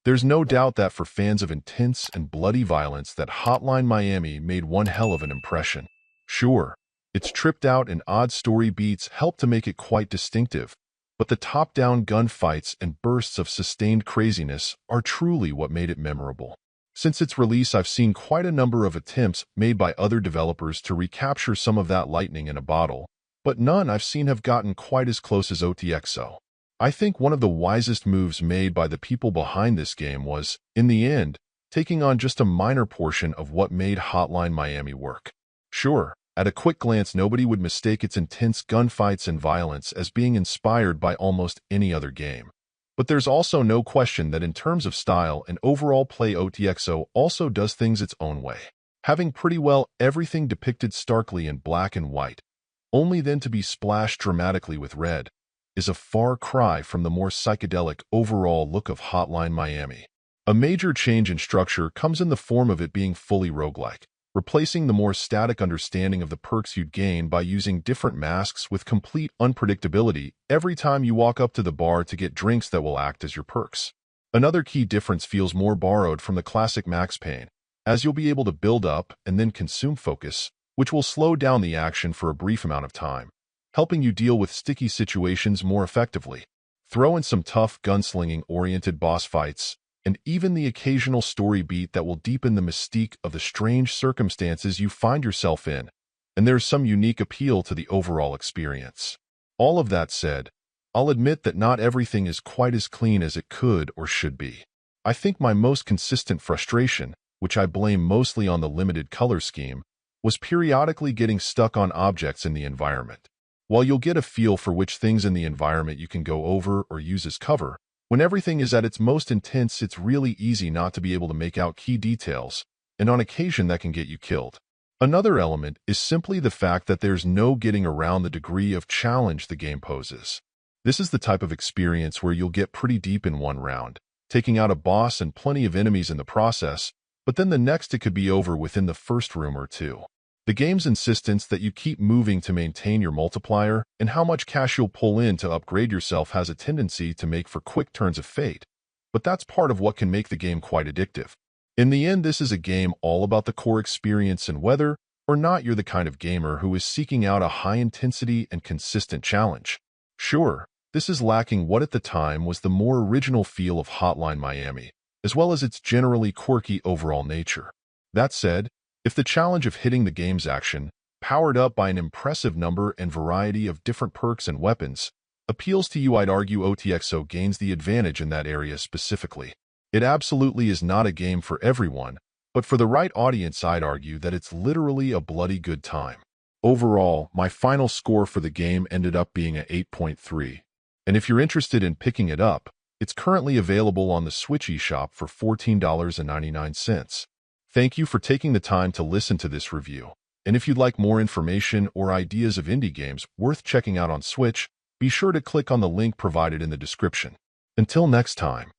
There's no doubt that for fans of intense and bloody violence that Hotline Miami made one hell of an impression. Sure, its tripped-out and odd story beats help to make it quite distinctive, but the top-down gunfights and bursts of sustained craziness are truly what made it memorable. Since its release, I've seen quite a number of attempts made by other developers to recapture some of that lightning in a bottle, but none I've seen have gotten quite as close as OTXO. I think one of the wisest moves made by the people behind this game was, in the end, taking on just a minor portion of what made Hotline Miami work. Sure, at a quick glance, nobody would mistake its intense gunfights and violence as being inspired by almost any other game. But there's also no question that in terms of style and overall play, OTXO also does things its own way, having pretty well everything depicted starkly in black and white, only then to be splashed dramatically with red, is a far cry from the more psychedelic overall look of Hotline Miami. A major change in structure comes in the form of it being fully roguelike, replacing the more static understanding of the perks you'd gain by using different masks with complete unpredictability every time you walk up to the bar to get drinks that will act as your perks. Another key difference feels more borrowed from the classic Max Payne, as you'll be able to build up and then consume focus, which will slow down the action for a brief amount of time, helping you deal with sticky situations more effectively. Throw in some tough gunslinging-oriented boss fights, and even the occasional story beat that will deepen the mystique of the strange circumstances you find yourself in, and there's some unique appeal to the overall experience. All of that said, I'll admit that not everything is quite as clean as it could or should be. I think my most consistent frustration, which I blame mostly on the limited color scheme, was periodically getting stuck on objects in the environment. While you'll get a feel for which things in the environment you can go over or use as cover, when everything is at its most intense, it's really easy not to be able to make out key details, and on occasion that can get you killed. Another element is simply the fact that there's no getting around the degree of challenge the game poses. This is the type of experience where you'll get pretty deep in one round, taking out a boss and plenty of enemies in the process, but then the next it could be over within the first room or two. The game's insistence that you keep moving to maintain your multiplier and how much cash you'll pull in to upgrade yourself has a tendency to make for quick turns of fate, but that's part of what can make the game quite addictive. In the end, this is a game all about the core experience, and whether or not you're the kind of gamer who is seeking out a high-intensity and consistent challenge. Sure, this is lacking what at the time was the more original feel of Hotline Miami, as well as its generally quirky overall nature. That said, if the challenge of hitting the game's action, powered up by an impressive number and variety of different perks and weapons, appeals to you, I'd argue OTXO gains the advantage in that area specifically. It absolutely is not a game for everyone, but for the right audience, I'd argue that it's literally a bloody good time. Overall, my final score for the game ended up being a 8.3, and if you're interested in picking it up, it's currently available on the Switch eShop for $14.99. Thank you for taking the time to listen to this review, and if you'd like more information or ideas of indie games worth checking out on Switch, be sure to click on the link provided in the description. Until next time.